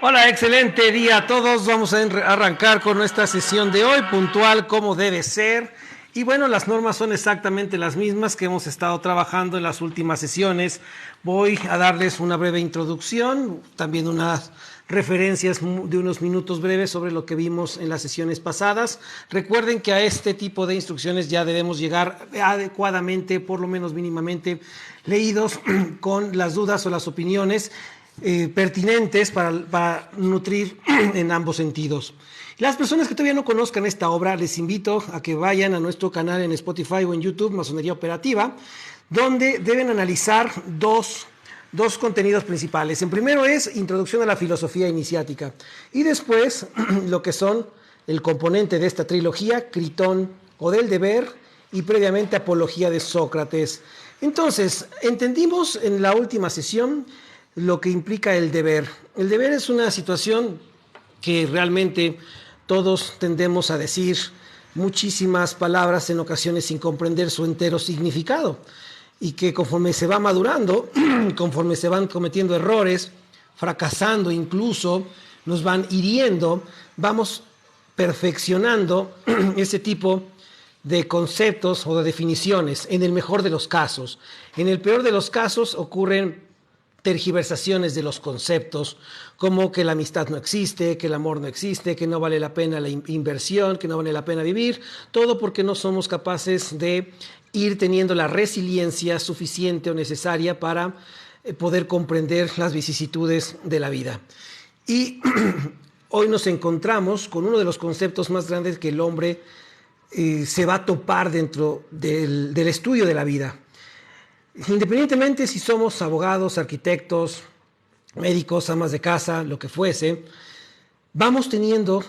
Hola, excelente día a todos. Vamos a arrancar con nuestra sesión de hoy, puntual como debe ser. Y bueno, las normas son exactamente las mismas que hemos estado trabajando en las últimas sesiones. Voy a darles una breve introducción, también unas referencias de unos minutos breves sobre lo que vimos en las sesiones pasadas. Recuerden que a este tipo de instrucciones ya debemos llegar adecuadamente, por lo menos mínimamente, leídos con las dudas o las opiniones pertinentes para nutrir en ambos sentidos. Las personas que todavía no conozcan esta obra, les invito a que vayan a nuestro canal en Spotify o en YouTube, Masonería Operativa, donde deben analizar dos contenidos principales. En primero es Introducción a la Filosofía Iniciática y después lo que son el componente de esta trilogía, Critón o del Deber, y previamente Apología de Sócrates. Entonces, entendimos en la última sesión lo que implica el deber. El deber es una situación que realmente todos tendemos a decir muchísimas palabras en ocasiones sin comprender su entero significado, y que conforme se va madurando, conforme se van cometiendo errores, fracasando incluso, nos van hiriendo, vamos perfeccionando ese tipo de conceptos o de definiciones, en el mejor de los casos. En el peor de los casos ocurren tergiversaciones de los conceptos, como que la amistad no existe, que el amor no existe, que no vale la pena la inversión, que no vale la pena vivir, todo porque no somos capaces de ir teniendo la resiliencia suficiente o necesaria para poder comprender las vicisitudes de la vida. Y hoy nos encontramos con uno de los conceptos más grandes que el hombre se va a topar dentro del estudio de la vida. Independientemente si somos abogados, arquitectos, médicos, amas de casa, lo que fuese, vamos teniendo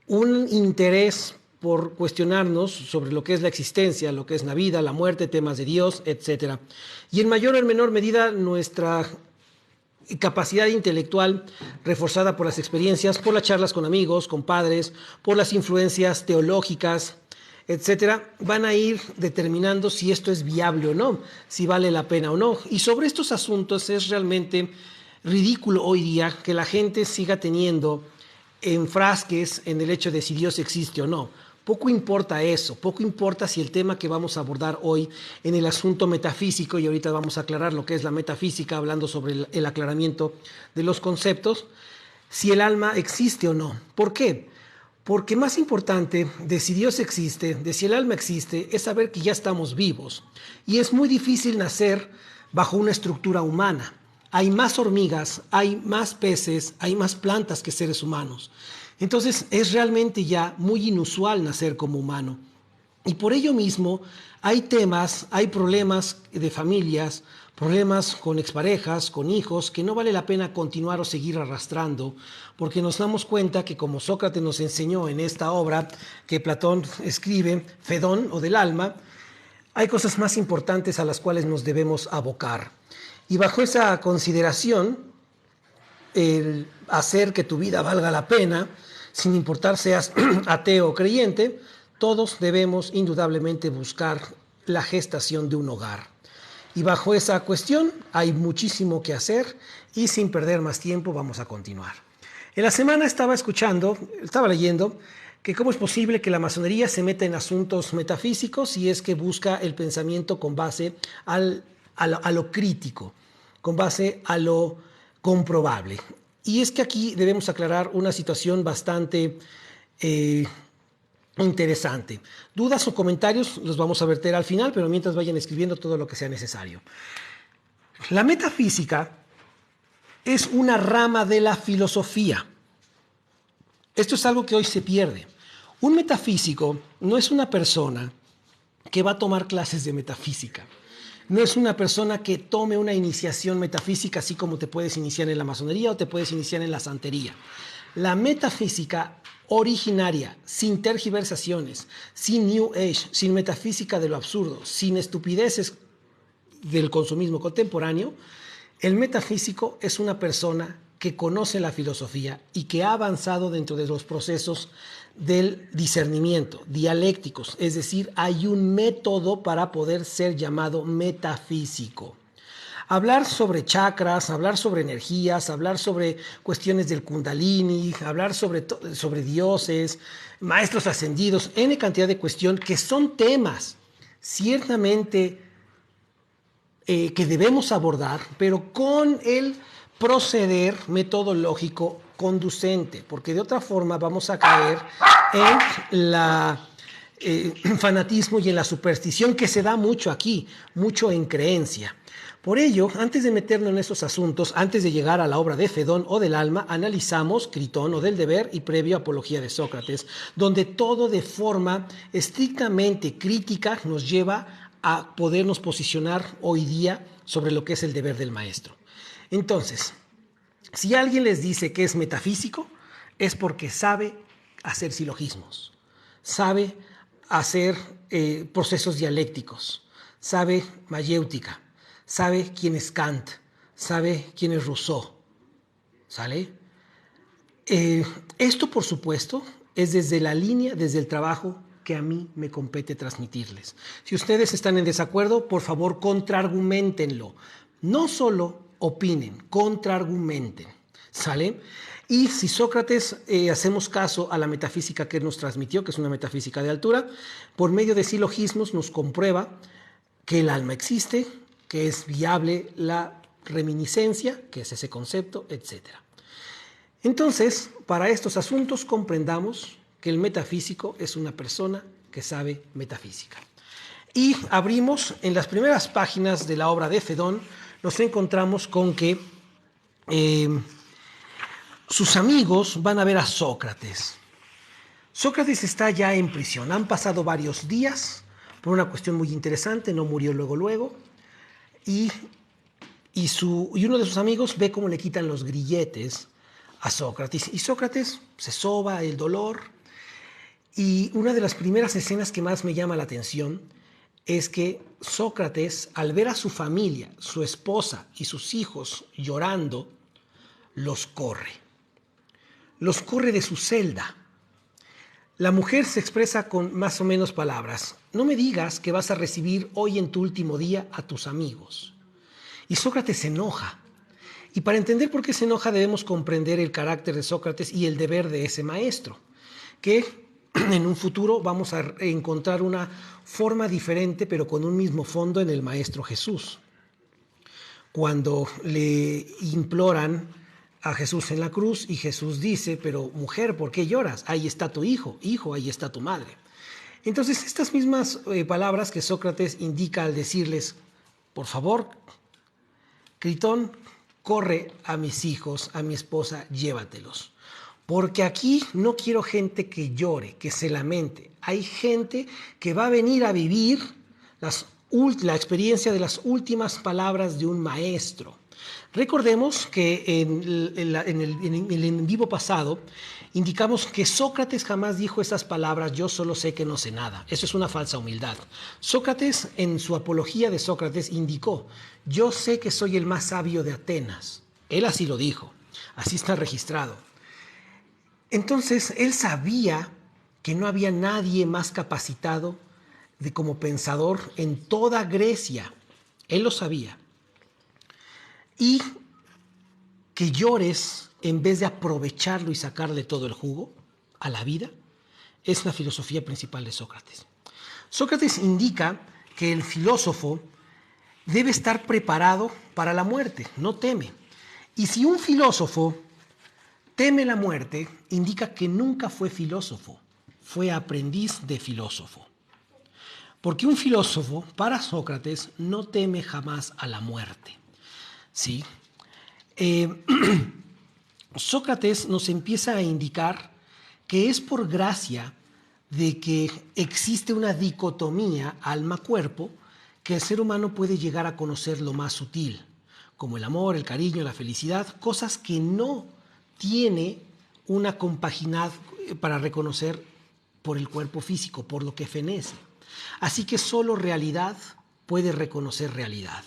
un interés por cuestionarnos sobre lo que es la existencia, lo que es la vida, la muerte, temas de Dios, etc. Y en mayor o en menor medida nuestra capacidad intelectual, reforzada por las experiencias, por las charlas con amigos, con padres, por las influencias teológicas, etcétera, van a ir determinando si esto es viable o no, si vale la pena o no. Y sobre estos asuntos es realmente ridículo hoy día que la gente siga teniendo enfrasques en el hecho de si Dios existe o no. Poco importa eso, poco importa si el tema que vamos a abordar hoy en el asunto metafísico, y ahorita vamos a aclarar lo que es la metafísica, hablando sobre el aclaramiento de los conceptos, si el alma existe o no. ¿Por qué? Porque más importante de si Dios existe, de si el alma existe, es saber que ya estamos vivos. Y es muy difícil nacer bajo una estructura humana. Hay más hormigas, hay más peces, hay más plantas que seres humanos. Entonces es realmente ya muy inusual nacer como humano. Y por ello mismo hay temas, hay problemas de familias, problemas con exparejas, con hijos, que no vale la pena continuar o seguir arrastrando, porque nos damos cuenta que, como Sócrates nos enseñó en esta obra que Platón escribe, Fedón o del alma, hay cosas más importantes a las cuales nos debemos abocar. Y bajo esa consideración, el hacer que tu vida valga la pena, sin importar seas ateo o creyente, todos debemos indudablemente buscar la gestación de un hogar. Y bajo esa cuestión hay muchísimo que hacer, y sin perder más tiempo vamos a continuar. En la semana estaba leyendo que cómo es posible que la masonería se meta en asuntos metafísicos si es que busca el pensamiento con base a lo crítico, con base a lo comprobable. Y es que aquí debemos aclarar una situación bastante interesante. Dudas o comentarios los vamos a verter al final, pero mientras vayan escribiendo todo lo que sea necesario. La metafísica es una rama de la filosofía. Esto es algo que hoy se pierde. Un metafísico no es una persona que va a tomar clases de metafísica. No es una persona que tome una iniciación metafísica, así como te puedes iniciar en la masonería o te puedes iniciar en la santería. La metafísica originaria, sin tergiversaciones, sin New Age, sin metafísica de lo absurdo, sin estupideces del consumismo contemporáneo, el metafísico es una persona que conoce la filosofía y que ha avanzado dentro de los procesos del discernimiento, dialécticos, es decir, hay un método para poder ser llamado metafísico. Hablar sobre chakras, hablar sobre energías, hablar sobre cuestiones del Kundalini, hablar sobre dioses, maestros ascendidos, N cantidad de cuestiones que son temas ciertamente que debemos abordar, pero con el proceder metodológico conducente, porque de otra forma vamos a caer en la fanatismo y en la superstición que se da mucho aquí, mucho en creencia. Por ello, antes de meternos en esos asuntos, antes de llegar a la obra de Fedón o del alma, analizamos Critón o del deber y previo Apología de Sócrates, donde todo de forma estrictamente crítica nos lleva a podernos posicionar hoy día sobre lo que es el deber del maestro. Entonces, si alguien les dice que es metafísico, es porque sabe hacer silogismos, sabe hacer procesos dialécticos, sabe mayéutica, sabe quién es Kant, sabe quién es Rousseau, ¿sale? Esto, por supuesto, es desde la línea, desde el trabajo que a mí me compete transmitirles. Si ustedes están en desacuerdo, por favor, contraarguméntenlo. No solo opinen, contraargumenten, ¿sale? Y si Sócrates, hacemos caso a la metafísica que él nos transmitió, que es una metafísica de altura, por medio de silogismos nos comprueba que el alma existe, que es viable la reminiscencia, que es ese concepto, etc. Entonces, para estos asuntos comprendamos que el metafísico es una persona que sabe metafísica. Y abrimos en las primeras páginas de la obra de Fedón, nos encontramos con que sus amigos van a ver a Sócrates. Sócrates está ya en prisión, han pasado varios días por una cuestión muy interesante, no murió luego, y uno de sus amigos ve cómo le quitan los grilletes a Sócrates, y Sócrates se soba el dolor, y una de las primeras escenas que más me llama la atención es que Sócrates, al ver a su familia, su esposa y sus hijos llorando, los corre de su celda. La mujer se expresa con más o menos palabras: no me digas que vas a recibir hoy en tu último día a tus amigos. Y Sócrates se enoja. Y para entender por qué se enoja debemos comprender el carácter de Sócrates y el deber de ese maestro, que en un futuro vamos a encontrar una forma diferente, pero con un mismo fondo en el Maestro Jesús. Cuando le imploran a Jesús en la cruz y Jesús dice: pero mujer, ¿por qué lloras? Ahí está tu hijo, ahí está tu madre. Entonces, estas mismas palabras que Sócrates indica al decirles: por favor, Critón, corre a mis hijos, a mi esposa, llévatelos. Porque aquí no quiero gente que llore, que se lamente. Hay gente que va a venir a vivir la experiencia de las últimas palabras de un maestro. Recordemos que en el en vivo pasado indicamos que Sócrates jamás dijo esas palabras: yo solo sé que no sé nada. Eso es una falsa humildad. Sócrates, en su apología de Sócrates, indicó: yo sé que soy el más sabio de Atenas. Él así lo dijo, así está registrado. Entonces, él sabía que no había nadie más capacitado como pensador en toda Grecia. Él lo sabía. Y que llores en vez de aprovecharlo y sacarle todo el jugo a la vida es la filosofía principal de Sócrates. Sócrates indica que el filósofo debe estar preparado para la muerte, no teme. Y si un filósofo teme la muerte, indica que nunca fue filósofo, fue aprendiz de filósofo. Porque un filósofo, para Sócrates, no teme jamás a la muerte. ¿Sí? Sócrates nos empieza a indicar que es por gracia de que existe una dicotomía alma-cuerpo que el ser humano puede llegar a conocer lo más sutil, como el amor, el cariño, la felicidad, cosas que no tiene una compaginidad para reconocer por el cuerpo físico, por lo que fenece. Así que solo realidad puede reconocer realidad.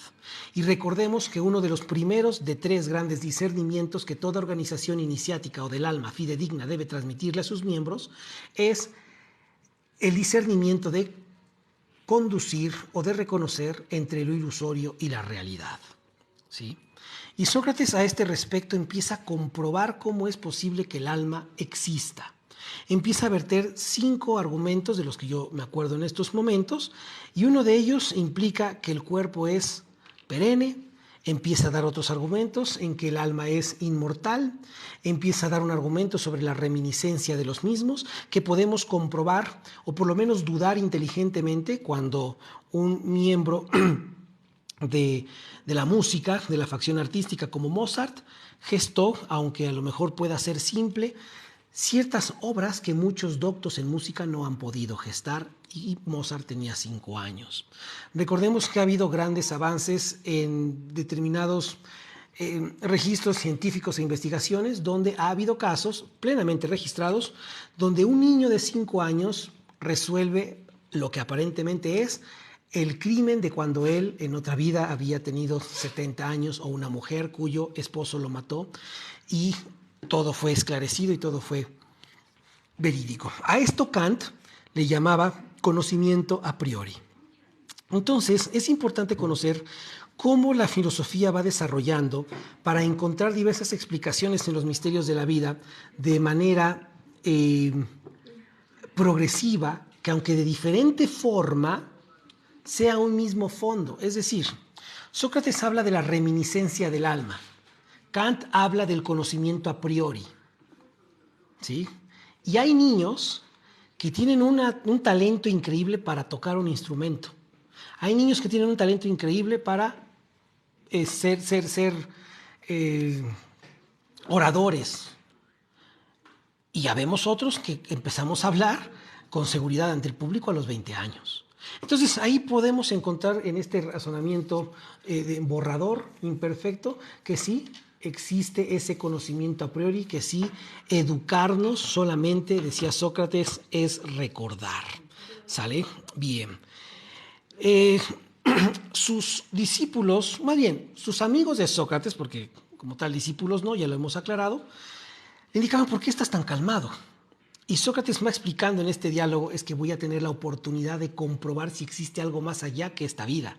Y recordemos que uno de los primeros de 3 grandes discernimientos que toda organización iniciática o del alma fidedigna debe transmitirle a sus miembros es el discernimiento de conducir o de reconocer entre lo ilusorio y la realidad. ¿sí? Y Sócrates a este respecto empieza a comprobar cómo es posible que el alma exista. Empieza a verter 5 argumentos de los que yo me acuerdo en estos momentos, y uno de ellos implica que el cuerpo es perenne. Empieza a dar otros argumentos en que el alma es inmortal, empieza a dar un argumento sobre la reminiscencia de los mismos, que podemos comprobar o por lo menos dudar inteligentemente cuando un miembro de la música, de la facción artística como Mozart, gestó, aunque a lo mejor pueda ser simple, ciertas obras que muchos doctos en música no han podido gestar, y Mozart tenía 5 años. Recordemos que ha habido grandes avances en determinados registros científicos e investigaciones donde ha habido casos plenamente registrados donde un niño de 5 años resuelve lo que aparentemente es el crimen de cuando él en otra vida había tenido 70 años, o una mujer cuyo esposo lo mató, y todo fue esclarecido y todo fue verídico. A esto Kant le llamaba conocimiento a priori. Entonces, es importante conocer cómo la filosofía va desarrollando para encontrar diversas explicaciones en los misterios de la vida de manera progresiva, que aunque de diferente forma, sea un mismo fondo. Es decir, Sócrates habla de la reminiscencia del alma. Kant habla del conocimiento a priori, ¿sí? Y hay niños que tienen un talento increíble para tocar un instrumento. Hay niños que tienen un talento increíble para ser oradores. Y ya vemos otros que empezamos a hablar con seguridad ante el público a los 20 años. Entonces ahí podemos encontrar en este razonamiento de borrador imperfecto que sí existe ese conocimiento a priori, que sí educarnos solamente, decía Sócrates, es recordar. ¿Sale? Bien. Sus discípulos, más bien, sus amigos de Sócrates, porque como tal discípulos no, ya lo hemos aclarado, le indicaban: ¿por qué estás tan calmado? Y Sócrates va explicando en este diálogo: es que voy a tener la oportunidad de comprobar si existe algo más allá que esta vida.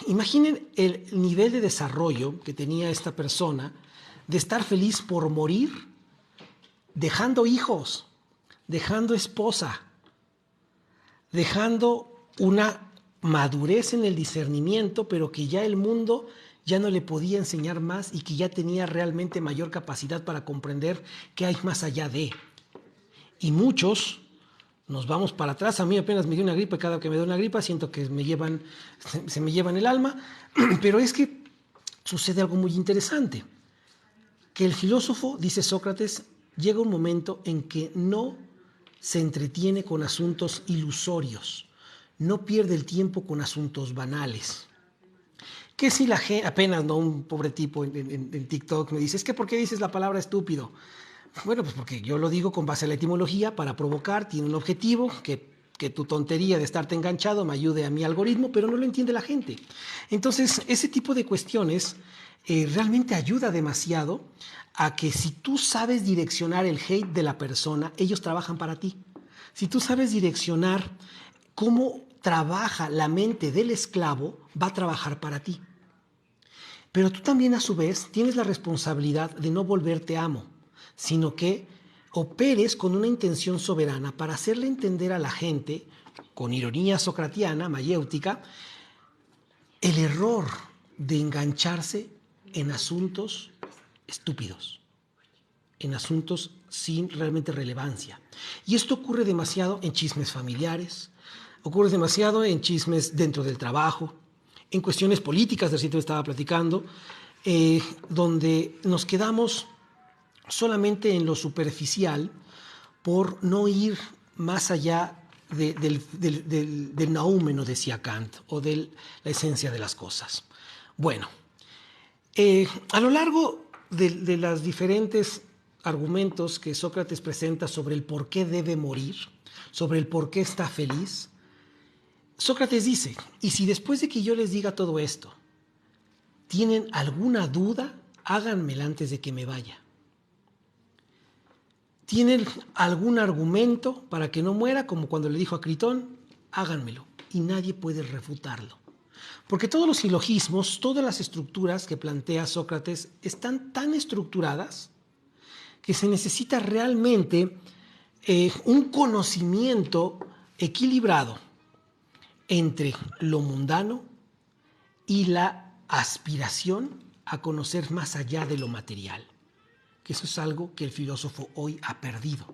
Imaginen el nivel de desarrollo que tenía esta persona de estar feliz por morir, dejando hijos, dejando esposa, dejando una madurez en el discernimiento, pero que ya el mundo ya no le podía enseñar más, y que ya tenía realmente mayor capacidad para comprender qué hay más allá de. Y muchos nos vamos para atrás. A mí apenas me dio una gripe, cada que me da una gripa siento que se me llevan el alma, pero es que sucede algo muy interesante, que el filósofo, dice Sócrates, llega un momento en que no se entretiene con asuntos ilusorios, no pierde el tiempo con asuntos banales. Que si la gente, apenas no, un pobre tipo en TikTok me dice: es que ¿por qué dices la palabra estúpido? Bueno, pues porque yo lo digo con base a la etimología para provocar, tiene un objetivo, que tu tontería de estarte enganchado me ayude a mi algoritmo, pero no lo entiende la gente. Entonces, ese tipo de cuestiones realmente ayuda demasiado a que, si tú sabes direccionar el hate de la persona, ellos trabajan para ti. Si tú sabes direccionar cómo trabaja la mente del esclavo, va a trabajar para ti. Pero tú también, a su vez, tienes la responsabilidad de no volverte amo, sino que operes con una intención soberana para hacerle entender a la gente, con ironía socratiana, mayéutica, el error de engancharse en asuntos estúpidos, en asuntos sin realmente relevancia. Y esto ocurre demasiado en chismes familiares, ocurre demasiado en chismes dentro del trabajo, en cuestiones políticas, de cierto estaba platicando, donde nos quedamos solamente en lo superficial por no ir más allá del naúmeno, decía Kant, o de la esencia de las cosas. Bueno, a lo largo de los diferentes argumentos que Sócrates presenta sobre el por qué debe morir, sobre el por qué está feliz, Sócrates dice: y si después de que yo les diga todo esto tienen alguna duda, háganmela antes de que me vaya. ¿Tienen algún argumento para que no muera? Como cuando le dijo a Critón: háganmelo. Y nadie puede refutarlo. Porque todos los silogismos, todas las estructuras que plantea Sócrates están tan estructuradas que se necesita realmente un conocimiento equilibrado entre lo mundano y la aspiración a conocer más allá de lo material, que eso es algo que el filósofo hoy ha perdido.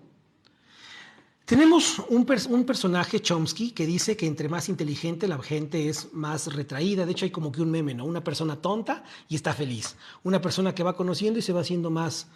Tenemos un personaje, Chomsky, que dice que entre más inteligente la gente es más retraída. De hecho, hay como que un meme, ¿no? Una persona tonta y está feliz. Una persona que va conociendo y se va haciendo más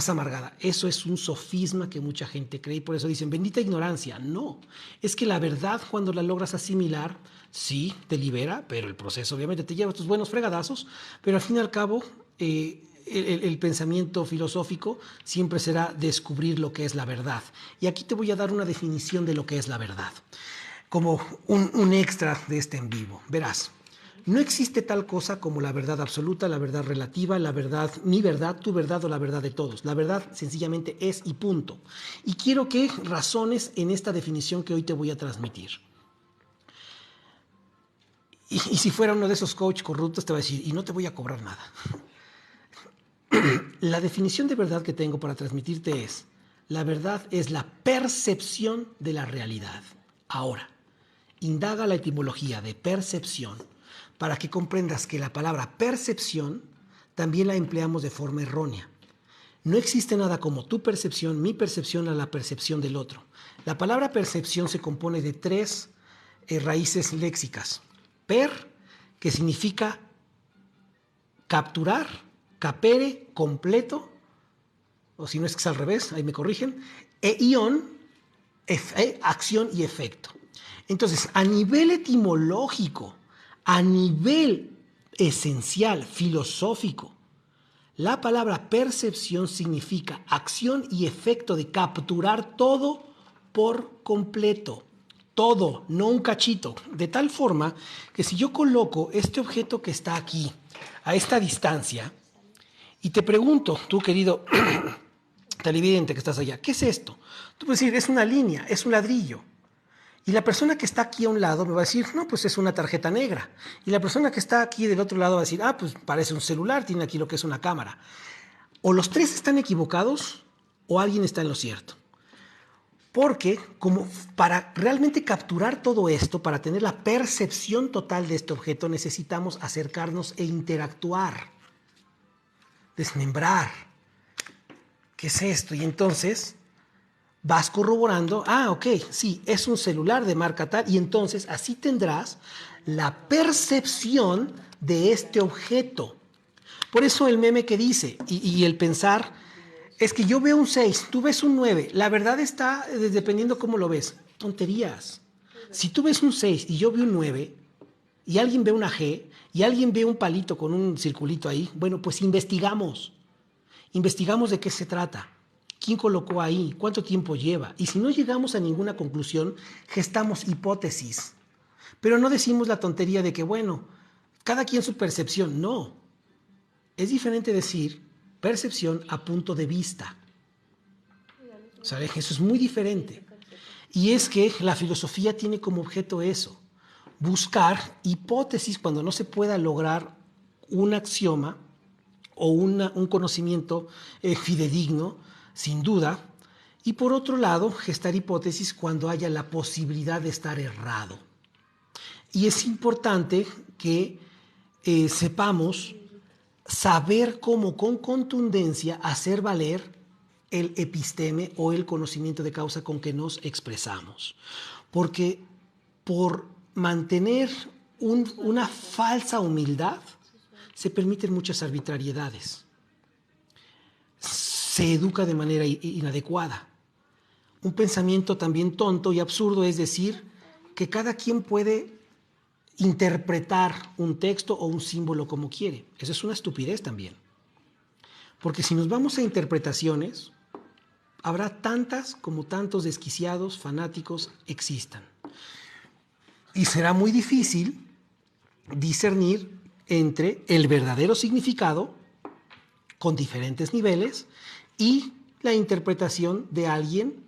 amargada. Eso es un sofisma que mucha gente cree y por eso dicen, bendita ignorancia. No, es que la verdad cuando la logras asimilar, sí, te libera, pero el proceso obviamente te lleva tus buenos fregadazos, pero al fin y al cabo el pensamiento filosófico siempre será descubrir lo que es la verdad. Y aquí te voy a dar una definición de lo que es la verdad, como un extra de este en vivo. Verás. No existe tal cosa como la verdad absoluta, la verdad relativa, la verdad, mi verdad, tu verdad o la verdad de todos. La verdad sencillamente es y punto. Y quiero que razones en esta definición que hoy te voy a transmitir. Y si fuera uno de esos coach corruptos te va a decir, y no te voy a cobrar nada. La definición de verdad que tengo para transmitirte es, la verdad es la percepción de la realidad. Ahora, indaga la etimología de percepción para que comprendas que la palabra percepción también la empleamos de forma errónea. No existe nada como tu percepción, mi percepción a la percepción del otro. La palabra percepción se compone de tres raíces léxicas. Per, que significa capturar, capere, completo, o si no es que es al revés, ahí me corrigen, e ion, acción y efecto. Entonces, a nivel etimológico, a nivel esencial, filosófico, la palabra percepción significa acción y efecto de capturar todo por completo. Todo, no un cachito. De tal forma que si yo coloco este objeto que está aquí, a esta distancia, y te pregunto, tú querido televidente que estás allá, ¿qué es esto? Tú puedes decir, es una línea, es un ladrillo. Y la persona que está aquí a un lado me va a decir, no, pues es una tarjeta negra. Y la persona que está aquí del otro lado va a decir, ah, pues parece un celular, tiene aquí lo que es una cámara. O los tres están equivocados o alguien está en lo cierto. Porque como para realmente capturar todo esto, para tener la percepción total de este objeto, necesitamos acercarnos e interactuar, desmembrar. ¿Qué es esto? Y entonces vas corroborando, ok, sí, es un celular de marca tal, y entonces así tendrás la percepción de este objeto. Por eso el meme que dice, y el pensar, es que yo veo un 6, tú ves un 9, la verdad está dependiendo cómo lo ves. Tonterías. Si tú ves un 6 y yo veo un 9, y alguien ve una G, y alguien ve un palito con un circulito ahí, bueno, pues investigamos. Investigamos de qué se trata. ¿Quién colocó ahí? ¿Cuánto tiempo lleva? Y si no llegamos a ninguna conclusión, gestamos hipótesis. Pero no decimos la tontería de que, bueno, cada quien su percepción. No. Es diferente decir percepción a punto de vista. ¿Sabes? Eso es muy diferente. Y es que la filosofía tiene como objeto eso. Buscar hipótesis cuando no se pueda lograr un axioma o un conocimiento fidedigno, sin duda, y por otro lado, gestar hipótesis cuando haya la posibilidad de estar errado. Y es importante que sepamos saber cómo con contundencia hacer valer el episteme o el conocimiento de causa con que nos expresamos. Porque por mantener una falsa humildad, se permiten muchas arbitrariedades. Se educa de manera inadecuada. Un pensamiento también tonto y absurdo es decir que cada quien puede interpretar un texto o un símbolo como quiere. Eso es una estupidez también. Porque si nos vamos a interpretaciones, habrá tantas como tantos desquiciados, fanáticos existan. Y será muy difícil discernir entre el verdadero significado con diferentes niveles y la interpretación de alguien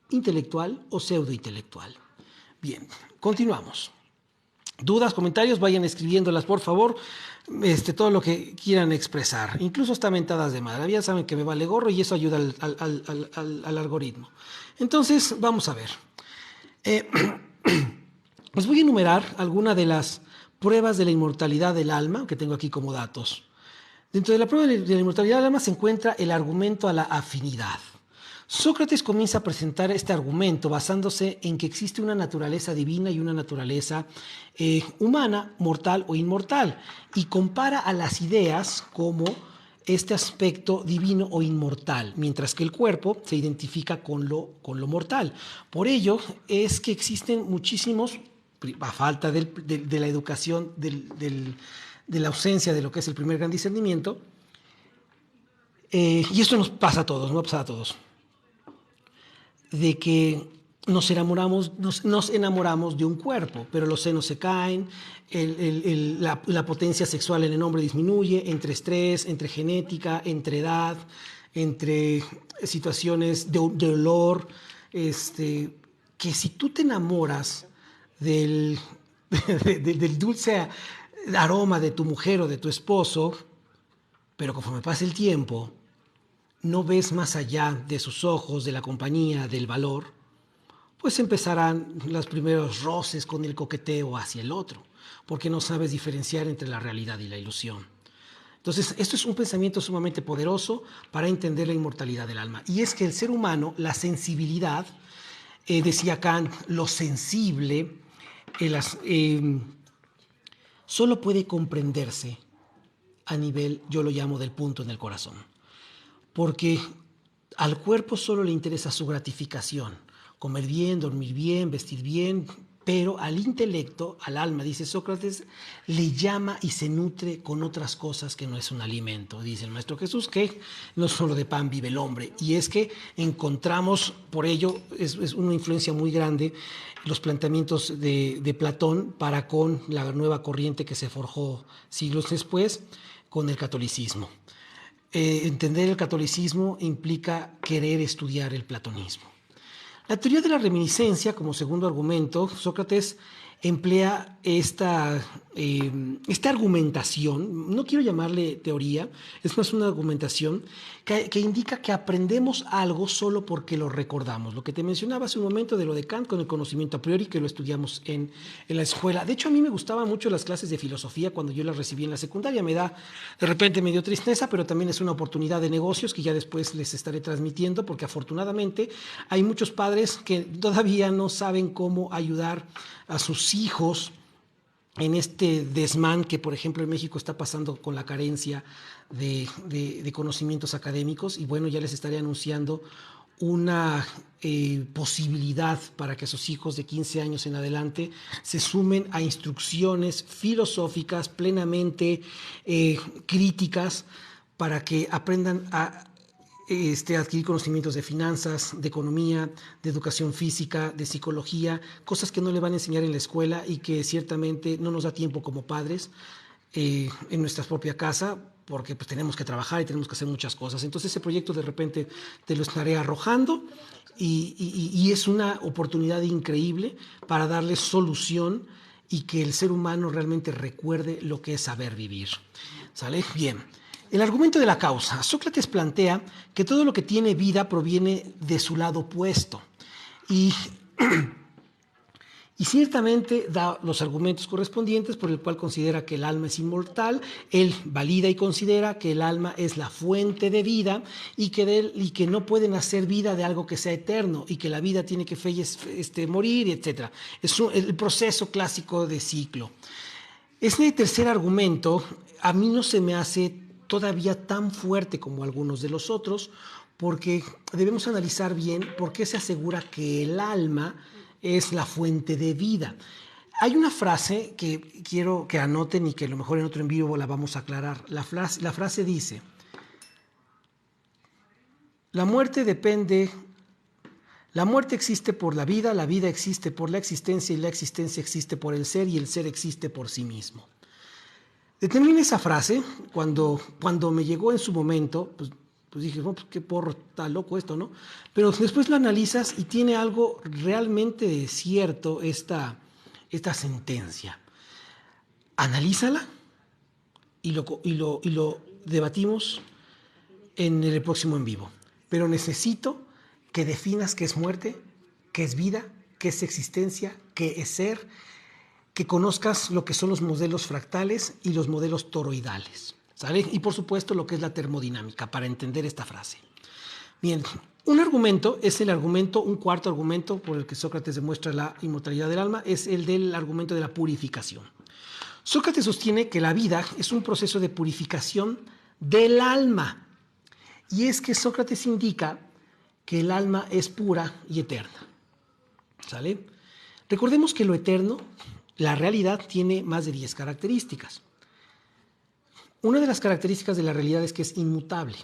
intelectual o pseudointelectual. Bien, continuamos. Dudas, comentarios, vayan escribiéndolas, por favor. Todo lo que quieran expresar, incluso hasta mentadas de madre. Ya saben que me vale gorro y eso ayuda al algoritmo. Entonces, vamos a ver. Eh, Les voy a enumerar algunas de las pruebas de la inmortalidad del alma que tengo aquí como datos. Dentro de la prueba de la inmortalidad del alma se encuentra el argumento a la afinidad. Sócrates comienza a presentar este argumento basándose en que existe una naturaleza divina y una naturaleza humana, mortal o inmortal, y compara a las ideas como este aspecto divino o inmortal, mientras que el cuerpo se identifica con lo mortal. Por ello es que existen muchísimos, a falta de la educación, de la ausencia de lo que es el primer gran discernimiento, y esto nos pasa a todos, nos pasa a todos, de que nos enamoramos de un cuerpo, pero los senos se caen, la potencia sexual en el hombre disminuye entre estrés, entre genética, entre edad, entre situaciones de dolor, que si tú te enamoras del, del dulce aroma de tu mujer o de tu esposo, pero conforme pasa el tiempo, no ves más allá de sus ojos, de la compañía, del valor, pues empezarán los primeros roces con el coqueteo hacia el otro, porque no sabes diferenciar entre la realidad y la ilusión. Entonces, esto es un pensamiento sumamente poderoso para entender la inmortalidad del alma. Y es que el ser humano, la sensibilidad, decía Kant, lo sensible, solo puede comprenderse a nivel, yo lo llamo, del punto en el corazón. Porque al cuerpo solo le interesa su gratificación, comer bien, dormir bien, vestir bien, pero al intelecto, al alma, dice Sócrates, le llama y se nutre con otras cosas que no es un alimento. Dice el Maestro Jesús que no solo de pan vive el hombre, y es que encontramos, por ello, es una influencia muy grande los planteamientos de Platón para con la nueva corriente que se forjó siglos después con el catolicismo. Entender el catolicismo implica querer estudiar el platonismo. La teoría de la reminiscencia, como segundo argumento, Sócrates emplea esta argumentación, no quiero llamarle teoría, es más una argumentación que indica que aprendemos algo solo porque lo recordamos. Lo que te mencionaba hace un momento de lo de Kant con el conocimiento a priori, que lo estudiamos en la escuela. De hecho, a mí me gustaban mucho las clases de filosofía cuando yo las recibí en la secundaria. De repente me dio tristeza, pero también es una oportunidad de negocios que ya después les estaré transmitiendo, porque afortunadamente hay muchos padres que todavía no saben cómo ayudar a sus hijos en este desmán que, por ejemplo, en México está pasando con la carencia de conocimientos académicos. Y bueno, ya les estaré anunciando una posibilidad para que sus hijos de 15 años en adelante se sumen a instrucciones filosóficas plenamente críticas para que aprendan a adquirir conocimientos de finanzas, de economía, de educación física, de psicología, cosas que no le van a enseñar en la escuela y que ciertamente no nos da tiempo como padres en nuestra propia casa, porque pues tenemos que trabajar y tenemos que hacer muchas cosas. Entonces ese proyecto de repente te lo estaré arrojando y es una oportunidad increíble para darle solución y que el ser humano realmente recuerde lo que es saber vivir. ¿Sale? Bien. El argumento de la causa. Sócrates plantea que todo lo que tiene vida proviene de su lado opuesto y ciertamente da los argumentos correspondientes por el cual considera que el alma es inmortal. Él valida y considera que el alma es la fuente de vida y que no pueden hacer vida de algo que sea eterno y que la vida tiene que morir, etc. Es el proceso clásico de ciclo. Este tercer argumento a mí no se me hace todavía tan fuerte como algunos de los otros, porque debemos analizar bien por qué se asegura que el alma es la fuente de vida. Hay una frase que quiero que anoten y que a lo mejor en otro en vivo la vamos a aclarar. La frase dice: la muerte existe por la vida existe por la existencia y la existencia existe por el ser y el ser existe por sí mismo. Determiné esa frase cuando me llegó en su momento, pues dije, oh, pues qué porro, está loco esto, ¿no? Pero después lo analizas y tiene algo realmente de cierto esta sentencia. analízala y lo debatimos en el próximo en vivo. Pero necesito que definas qué es muerte, qué es vida, qué es existencia, qué es ser, que conozcas lo que son los modelos fractales y los modelos toroidales, ¿sale? Y por supuesto lo que es la termodinámica para entender esta frase. Bien, un argumento es el argumento, un cuarto argumento por el que Sócrates demuestra la inmortalidad del alma, es el del argumento de la purificación. Sócrates sostiene que la vida es un proceso de purificación del alma. Y es que Sócrates indica que el alma es pura y eterna. ¿Sale? Recordemos que lo eterno, la realidad, tiene más de 10 características. Una de las características de la realidad es que es inmutable.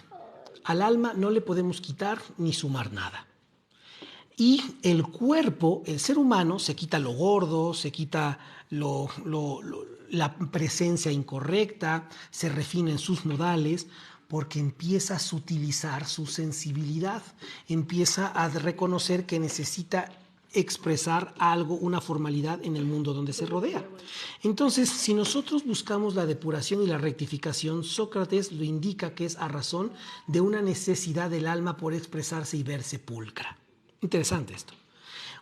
Al alma no le podemos quitar ni sumar nada. Y el cuerpo, el ser humano, se quita lo gordo, se quita la presencia incorrecta, se refina en sus modales, porque empieza a sutilizar su sensibilidad, empieza a reconocer que necesita expresar algo, una formalidad en el mundo donde se rodea. Entonces, si nosotros buscamos la depuración y la rectificación, Sócrates lo indica que es a razón de una necesidad del alma por expresarse y verse pulcra. Interesante esto.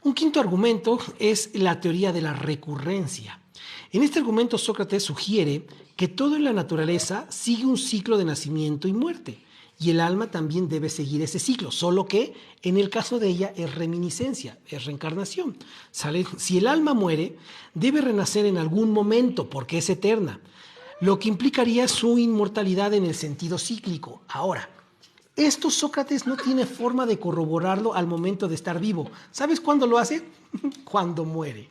Un quinto argumento es la teoría de la recurrencia. En este argumento Sócrates sugiere que todo en la naturaleza sigue un ciclo de nacimiento y muerte, y el alma también debe seguir ese ciclo, solo que en el caso de ella es reminiscencia, es reencarnación. ¿Sale? Si el alma muere, debe renacer en algún momento porque es eterna, lo que implicaría su inmortalidad en el sentido cíclico. Ahora, esto Sócrates no tiene forma de corroborarlo al momento de estar vivo. ¿Sabes cuándo lo hace? Cuando muere.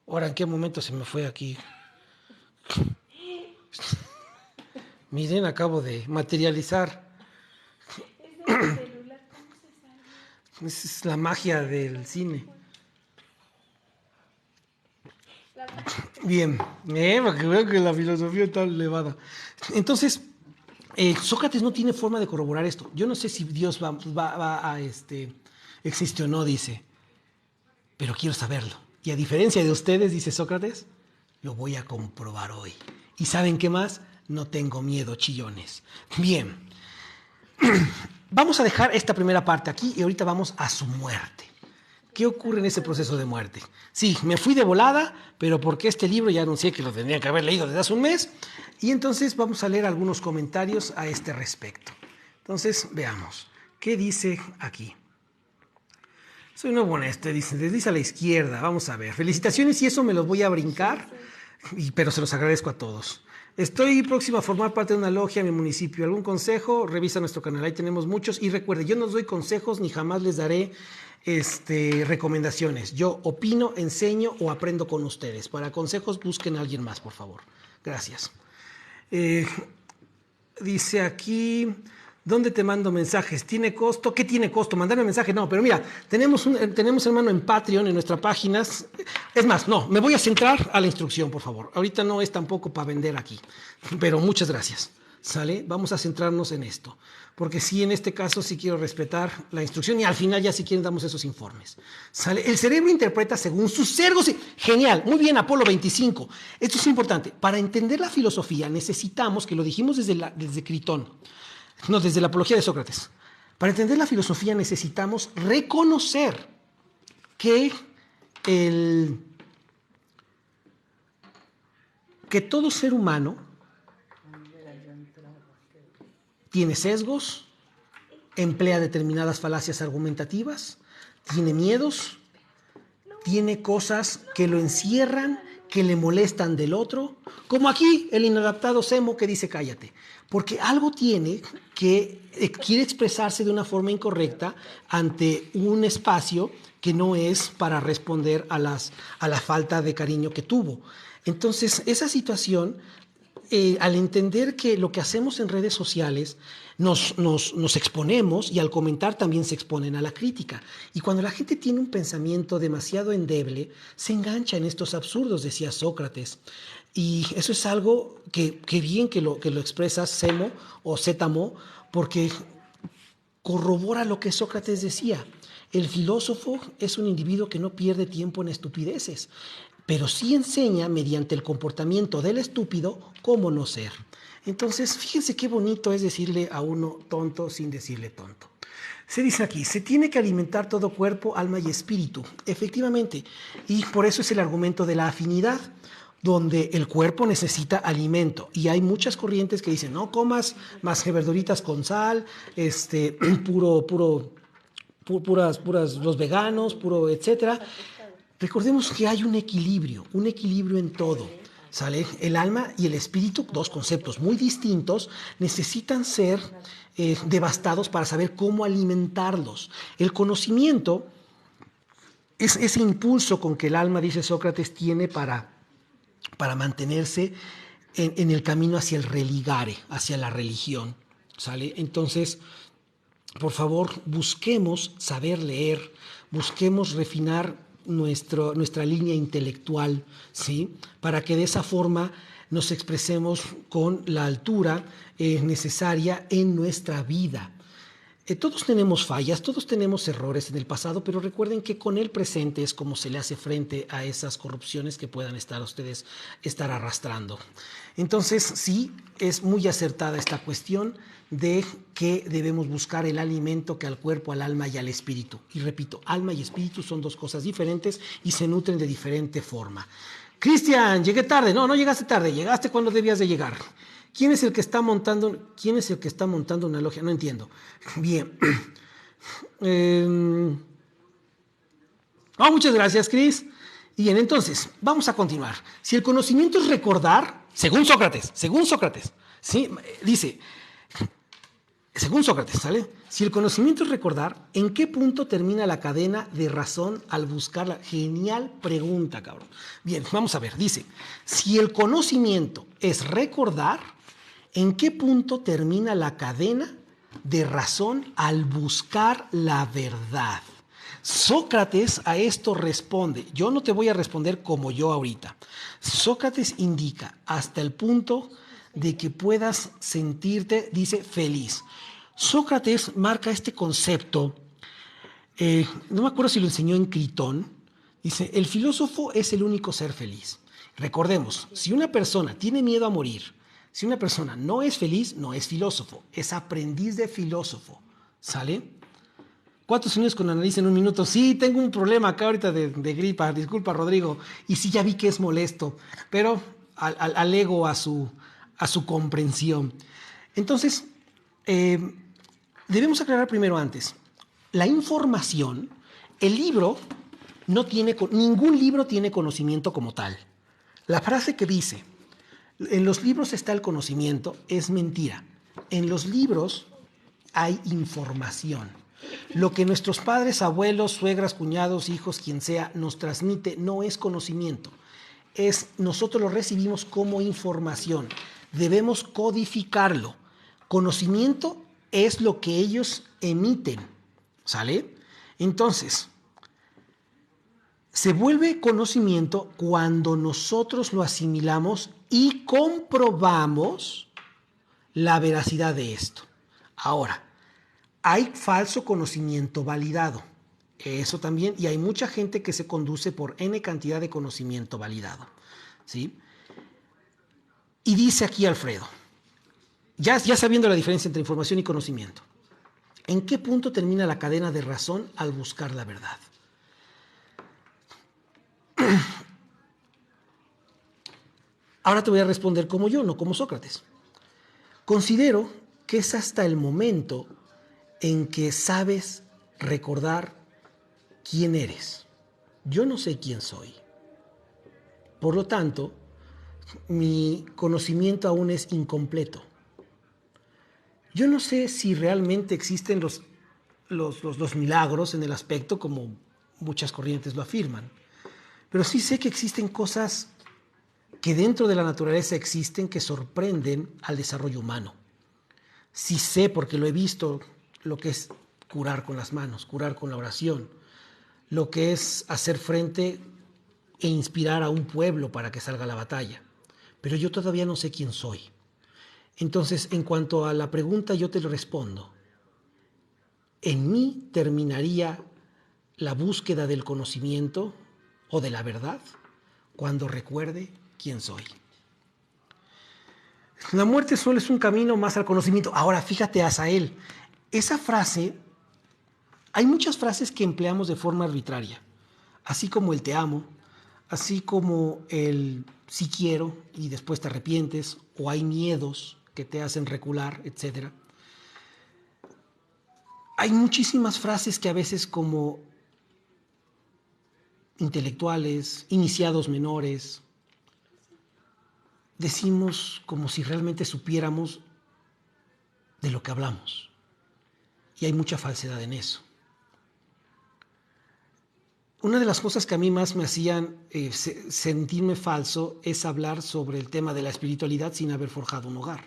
Ahora, ¿en qué momento se me fue aquí? Miren, acabo de materializar. Esa es la magia del cine. Bien, porque veo que la filosofía está elevada. Entonces, Sócrates no tiene forma de corroborar esto. Yo no sé si Dios va a existe o no, dice, pero quiero saberlo. Y a diferencia de ustedes, dice Sócrates, lo voy a comprobar hoy. ¿Y saben qué más? No tengo miedo, chillones. Bien, vamos a dejar esta primera parte aquí y ahorita vamos a su muerte. ¿Qué ocurre en ese proceso de muerte? Sí, me fui de volada, pero porque este libro ya anuncié que lo tendrían que haber leído desde hace un mes, y entonces vamos a leer algunos comentarios a este respecto. Entonces, veamos. ¿Qué dice aquí? Soy nuevo en esto, dice, desliza a la izquierda, vamos a ver. Felicitaciones y eso me los voy a brincar, pero se los agradezco a todos. Estoy próximo a formar parte de una logia en mi municipio. ¿Algún consejo? Revisa nuestro canal, ahí tenemos muchos. Y recuerde, yo no os doy consejos ni jamás les daré recomendaciones. Yo opino, enseño o aprendo con ustedes. Para consejos busquen a alguien más, por favor. Gracias. Dice aquí, ¿dónde te mando mensajes? ¿Tiene costo? ¿Qué tiene costo? Mandarme mensaje, no, pero mira, tenemos hermano en Patreon, en nuestra página. Es más, no, me voy a centrar a la instrucción, por favor. Ahorita no es tampoco para vender aquí, pero muchas gracias. ¿Sale? Vamos a centrarnos en esto, porque sí, en este caso sí quiero respetar la instrucción y al final ya si quieren damos esos informes. ¿Sale? El cerebro interpreta según sus cerdos. Genial, muy bien, Apolo 25. Esto es importante. Para entender la filosofía necesitamos, que lo dijimos desde Critón, no, desde la apología de Sócrates. Para entender la filosofía necesitamos reconocer que todo ser humano tiene sesgos, emplea determinadas falacias argumentativas, tiene miedos, tiene cosas que lo encierran, que le molestan del otro, como aquí el inadaptado Semo que dice cállate, porque algo tiene que quiere expresarse de una forma incorrecta ante un espacio que no es para responder a la falta de cariño que tuvo. Entonces, esa situación, al entender que lo que hacemos en redes sociales nos exponemos y al comentar también se exponen a la crítica. Y cuando la gente tiene un pensamiento demasiado endeble, se engancha en estos absurdos, decía Sócrates. Y eso es algo que bien que lo expresa Semo o Zétamo, porque corrobora lo que Sócrates decía. El filósofo es un individuo que no pierde tiempo en estupideces. pero sí enseña mediante el comportamiento del estúpido cómo no ser. Entonces, fíjense qué bonito es decirle a uno tonto sin decirle tonto. Se dice aquí, se tiene que alimentar todo cuerpo, alma y espíritu. Efectivamente, y por eso es el argumento de la afinidad, donde el cuerpo necesita alimento. Y hay muchas corrientes que dicen, no comas más que verduritas con sal, puras, los veganos, puro, etcétera. Recordemos que hay un equilibrio en todo. ¿Sale? El alma y el espíritu, dos conceptos muy distintos, necesitan ser devastados para saber cómo alimentarlos. El conocimiento es ese impulso con que el alma, dice Sócrates, tiene para mantenerse en el camino hacia el religare, hacia la religión. ¿Sale? Entonces, por favor, busquemos saber leer, busquemos refinar nuestra línea intelectual, ¿sí? Para que de esa forma nos expresemos con la altura necesaria en nuestra vida. Todos tenemos fallas, todos tenemos errores en el pasado, pero recuerden que con el presente es como se le hace frente a esas corrupciones que puedan ustedes estar arrastrando. Entonces, sí, es muy acertada esta cuestión de que debemos buscar el alimento que al cuerpo, al alma y al espíritu. Y repito, alma y espíritu son dos cosas diferentes y se nutren de diferente forma. Cristian, llegué tarde. No llegaste tarde, llegaste cuando debías de llegar. ¿Quién es el que está montando una logia? No entiendo. Bien. Muchas gracias, Cris. Y bien, entonces, vamos a continuar. Si el conocimiento es recordar, según Sócrates, ¿sí? Dice, según Sócrates, ¿sale? Si el conocimiento es recordar, ¿en qué punto termina la cadena de razón al buscarla? Genial pregunta, cabrón. Bien, vamos a ver. Dice, si el conocimiento es recordar, ¿en qué punto termina la cadena de razón al buscar la verdad? Sócrates a esto responde. Yo no te voy a responder como yo ahorita. Sócrates indica hasta el punto de que puedas sentirte, dice, feliz. Sócrates marca este concepto, no me acuerdo si lo enseñó en Critón, dice, el filósofo es el único ser feliz. Recordemos, si una persona tiene miedo a morir, si una persona no es feliz, no es filósofo, es aprendiz de filósofo, ¿sale? ¿Cuántos sueños con la nariz en un minuto? Sí, tengo un problema acá ahorita de gripa, disculpa Rodrigo, y sí ya vi que es molesto, pero alego a su comprensión. Entonces, debemos aclarar primero antes, la información, el libro no tiene, ningún libro tiene conocimiento como tal. La frase que dice, en los libros está el conocimiento, es mentira. En los libros hay información. Lo que nuestros padres, abuelos, suegras, cuñados, hijos, quien sea, nos transmite no es conocimiento. Nosotros lo recibimos como información. Debemos codificarlo. Conocimiento es lo que ellos emiten, ¿sale? Entonces, se vuelve conocimiento cuando nosotros lo asimilamos y comprobamos la veracidad de esto. Ahora, hay falso conocimiento validado. Eso también, y hay mucha gente que se conduce por N cantidad de conocimiento validado, ¿sí? Y dice aquí Alfredo, ya sabiendo la diferencia entre información y conocimiento, ¿en qué punto termina la cadena de razón al buscar la verdad? Ahora te voy a responder como yo, no como Sócrates. Considero que es hasta el momento en que sabes recordar quién eres. Yo no sé quién soy. Por lo tanto, mi conocimiento aún es incompleto. Yo no sé si realmente existen los milagros en el aspecto como muchas corrientes lo afirman, pero sí sé que existen cosas que dentro de la naturaleza existen que sorprenden al desarrollo humano. Sí sé, porque lo he visto, lo que es curar con las manos, curar con la oración, lo que es hacer frente e inspirar a un pueblo para que salga a la batalla. Pero yo todavía no sé quién soy. Entonces, en cuanto a la pregunta, yo te lo respondo. En mí terminaría la búsqueda del conocimiento o de la verdad cuando recuerde quién soy. La muerte solo es un camino más al conocimiento. Ahora, fíjate, Asael, esa frase, hay muchas frases que empleamos de forma arbitraria, así como el te amo, así como el sí quiero y después te arrepientes, o hay miedos que te hacen recular, etc. Hay muchísimas frases que a veces como intelectuales, iniciados menores, decimos como si realmente supiéramos de lo que hablamos. Y hay mucha falsedad en eso. Una de las cosas que a mí más me hacían sentirme falso es hablar sobre el tema de la espiritualidad sin haber forjado un hogar.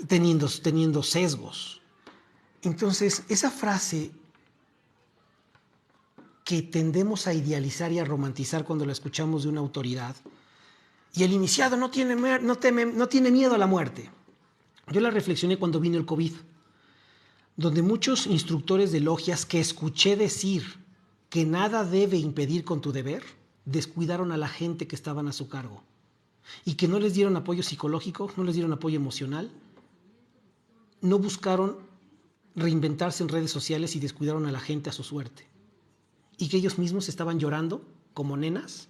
Teniendo sesgos. Entonces, esa frase que tendemos a idealizar y a romantizar cuando la escuchamos de una autoridad, y el iniciado no tiene miedo a la muerte. Yo la reflexioné cuando vino el COVID, donde muchos instructores de logias que escuché decir que nada debe impedir con tu deber, descuidaron a la gente que estaban a su cargo y que no les dieron apoyo psicológico, no les dieron apoyo emocional, no buscaron reinventarse en redes sociales y descuidaron a la gente a su suerte. Y que ellos mismos estaban llorando como nenas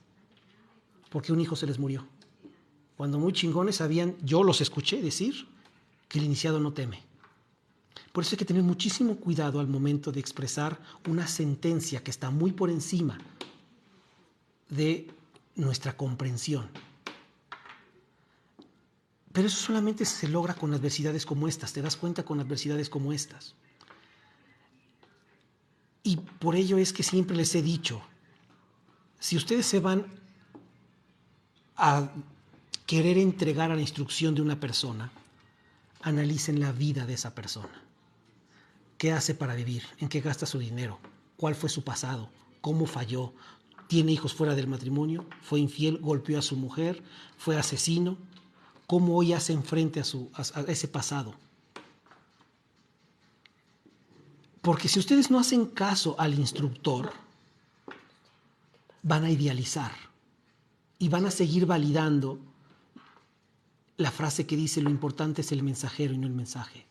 porque un hijo se les murió. Cuando muy chingones sabían, yo los escuché decir que el iniciado no teme. Por eso hay que tener muchísimo cuidado al momento de expresar una sentencia que está muy por encima de nuestra comprensión. Pero eso solamente se logra con adversidades como estas, te das cuenta con adversidades como estas. Y por ello es que siempre les he dicho, si ustedes se van a querer entregar a la instrucción de una persona, analicen la vida de esa persona. ¿Qué hace para vivir? ¿En qué gasta su dinero? ¿Cuál fue su pasado? ¿Cómo falló? ¿Tiene hijos fuera del matrimonio? ¿Fue infiel? ¿Golpeó a su mujer? ¿Fue asesino? ¿Cómo hoy hacen frente a ese pasado? Porque si ustedes no hacen caso al instructor, van a idealizar y van a seguir validando la frase que dice lo importante es el mensajero y no el mensaje.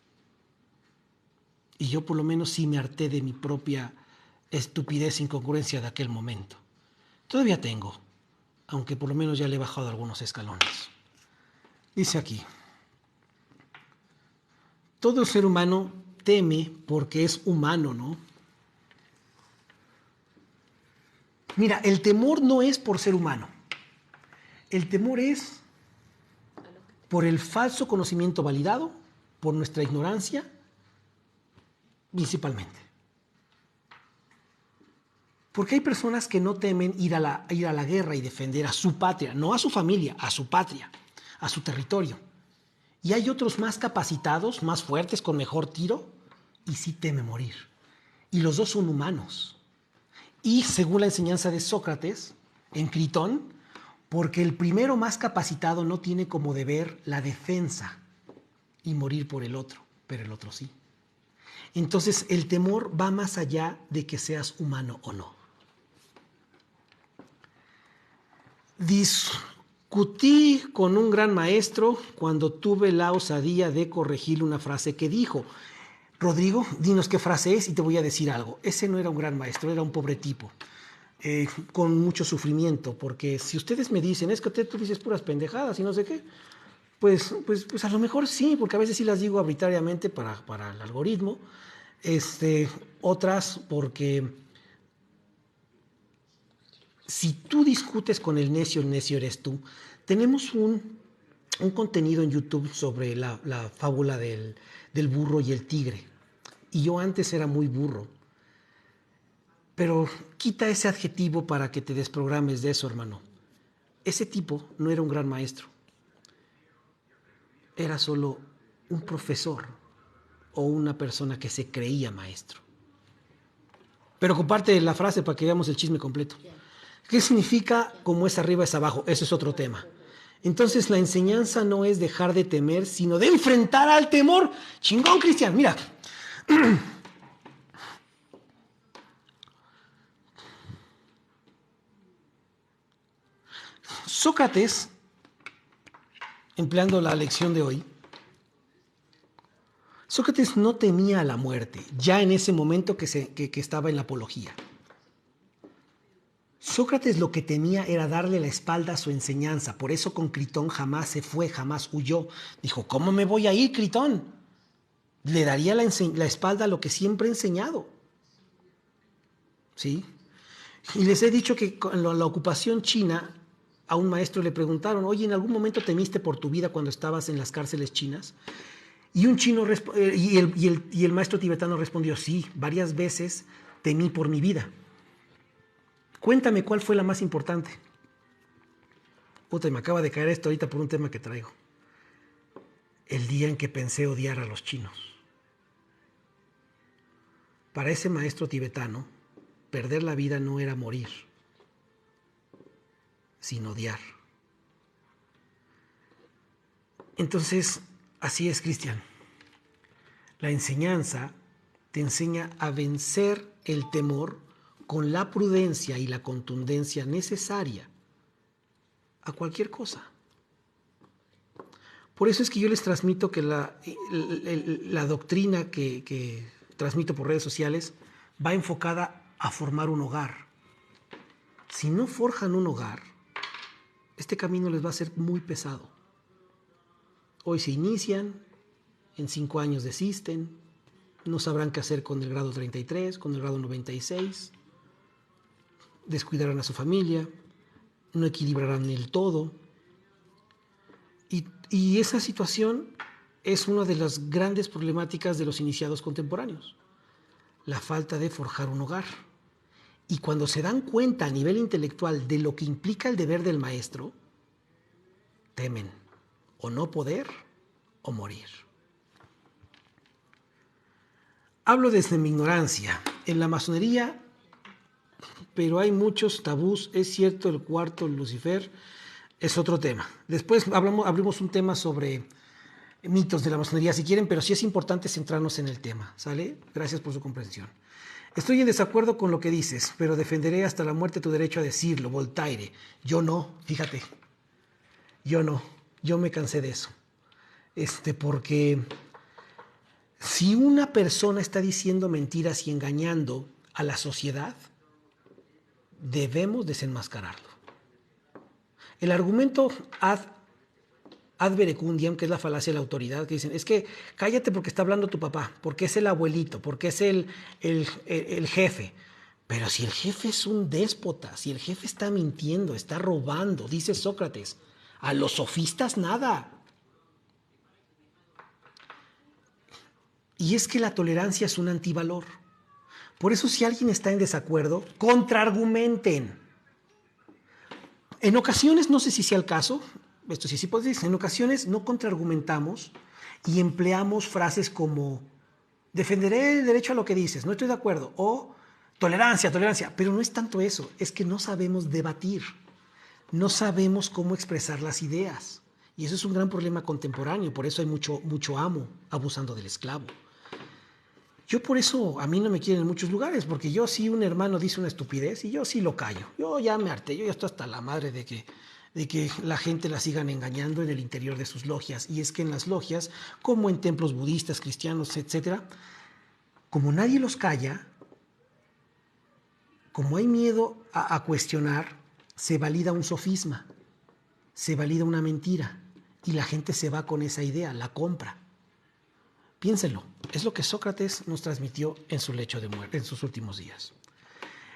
Y yo por lo menos sí me harté de mi propia estupidez e incongruencia de aquel momento. Todavía tengo, aunque por lo menos ya le he bajado algunos escalones. Dice aquí, todo ser humano teme porque es humano, ¿no? Mira, el temor no es por ser humano. El temor es por el falso conocimiento validado, por nuestra ignorancia, principalmente. Porque hay personas que no temen ir a la guerra y defender a su patria, no a su familia, a su patria, a su territorio. Y hay otros más capacitados, más fuertes, con mejor tiro, y sí teme morir. Y los dos son humanos. Y según la enseñanza de Sócrates, en Critón, porque el primero más capacitado no tiene como deber la defensa y morir por el otro, pero el otro sí. Entonces el temor va más allá de que seas humano o no. Discutí con un gran maestro cuando tuve la osadía de corregir una frase que dijo. Rodrigo, dinos qué frase es y te voy a decir algo. Ese no era un gran maestro, era un pobre tipo, con mucho sufrimiento, porque si ustedes me dicen, es que tú dices puras pendejadas y no sé qué, pues a lo mejor sí, porque a veces sí las digo arbitrariamente para el algoritmo, otras porque si tú discutes con el necio eres tú. Tenemos un contenido en YouTube sobre la fábula del burro y el tigre. Y yo antes era muy burro. Pero quita ese adjetivo para que te desprogrames de eso, hermano. Ese tipo no era un gran maestro. Era solo un profesor o una persona que se creía maestro. Pero comparte la frase para que veamos el chisme completo. ¿Qué significa como es arriba es abajo? Eso es otro tema. Entonces la enseñanza no es dejar de temer, sino de enfrentar al temor. Chingón, Cristian, mira. Sócrates, empleando la lección de hoy, Sócrates no temía a la muerte, ya en ese momento que estaba en la apología. Sócrates lo que temía era darle la espalda a su enseñanza, por eso con Critón jamás se fue, jamás huyó. Dijo, ¿cómo me voy a ir, Critón? Le daría la espalda a lo que siempre he enseñado. ¿Sí? Y les he dicho que en la ocupación china, a un maestro le preguntaron, oye, ¿en algún momento temiste por tu vida cuando estabas en las cárceles chinas? Y un chino y el maestro tibetano respondió, sí, varias veces temí por mi vida. Cuéntame cuál fue la más importante. Puta, me acaba de caer esto ahorita por un tema que traigo. El día en que pensé odiar a los chinos. Para ese maestro tibetano, perder la vida no era morir, sino odiar. Entonces, así es, Cristian. La enseñanza te enseña a vencer el temor con la prudencia y la contundencia necesaria a cualquier cosa. Por eso es que yo les transmito que la doctrina que transmito por redes sociales va enfocada a formar un hogar. Si no forjan un hogar, este camino les va a ser muy pesado. Hoy se inician, en 5 años desisten, no sabrán qué hacer con el grado 33, con el grado 96, descuidarán a su familia, no equilibrarán el todo. Y esa situación es una de las grandes problemáticas de los iniciados contemporáneos, la falta de forjar un hogar. Y cuando se dan cuenta a nivel intelectual de lo que implica el deber del maestro, temen o no poder o morir. Hablo desde mi ignorancia. En la masonería, pero hay muchos tabús. Es cierto, el cuarto Lucifer es otro tema. Después abrimos un tema sobre mitos de la masonería si quieren, pero sí es importante centrarnos en el tema, ¿sale? Gracias por su comprensión. Estoy en desacuerdo con lo que dices, pero defenderé hasta la muerte tu derecho a decirlo, Voltaire. Yo no, fíjate. Yo no. Yo me cansé de eso. Porque si una persona está diciendo mentiras y engañando a la sociedad, debemos desenmascararlo. El argumento ad verecundiam, que es la falacia de la autoridad, que dicen, es que cállate porque está hablando tu papá, porque es el abuelito, porque es el jefe. Pero si el jefe es un déspota, si el jefe está mintiendo, está robando, dice Sócrates, a los sofistas nada. Y es que la tolerancia es un antivalor. Por eso si alguien está en desacuerdo, contraargumenten. En ocasiones, no sé si sea el caso, esto sí puede decir, en ocasiones no contraargumentamos y empleamos frases como defenderé el derecho a lo que dices, no estoy de acuerdo, o tolerancia, pero no es tanto eso, es que no sabemos debatir, no sabemos cómo expresar las ideas y eso es un gran problema contemporáneo, por eso hay mucho amo abusando del esclavo. Yo por eso a mí no me quieren en muchos lugares, porque yo si un hermano dice una estupidez y yo sí lo callo. Yo ya me harté, yo ya estoy hasta la madre de que la gente la sigan engañando en el interior de sus logias. Y es que en las logias, como en templos budistas, cristianos, etcétera, como nadie los calla, como hay miedo a cuestionar, se valida un sofisma, se valida una mentira y la gente se va con esa idea, la compra. Piénsenlo, es lo que Sócrates nos transmitió en su lecho de muerte, en sus últimos días.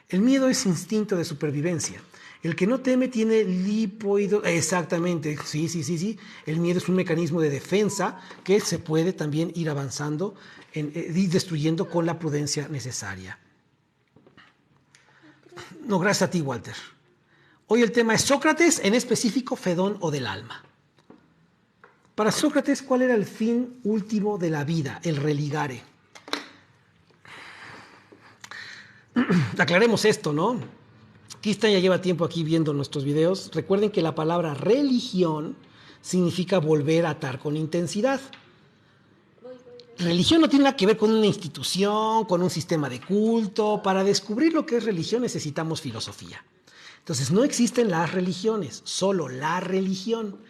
El miedo es instinto de supervivencia. El que no teme tiene lipoido. Exactamente, sí. El miedo es un mecanismo de defensa que se puede también ir avanzando y destruyendo con la prudencia necesaria. No, gracias a ti, Walter. Hoy el tema es Sócrates, en específico Fedón o del alma. Para Sócrates, ¿cuál era el fin último de la vida? El religare. Aclaremos esto, ¿no? Cristian ya lleva tiempo aquí viendo nuestros videos. Recuerden que la palabra religión significa volver a atar con intensidad. Religión no tiene nada que ver con una institución, con un sistema de culto. Para descubrir lo que es religión necesitamos filosofía. Entonces, no existen las religiones, solo la religión.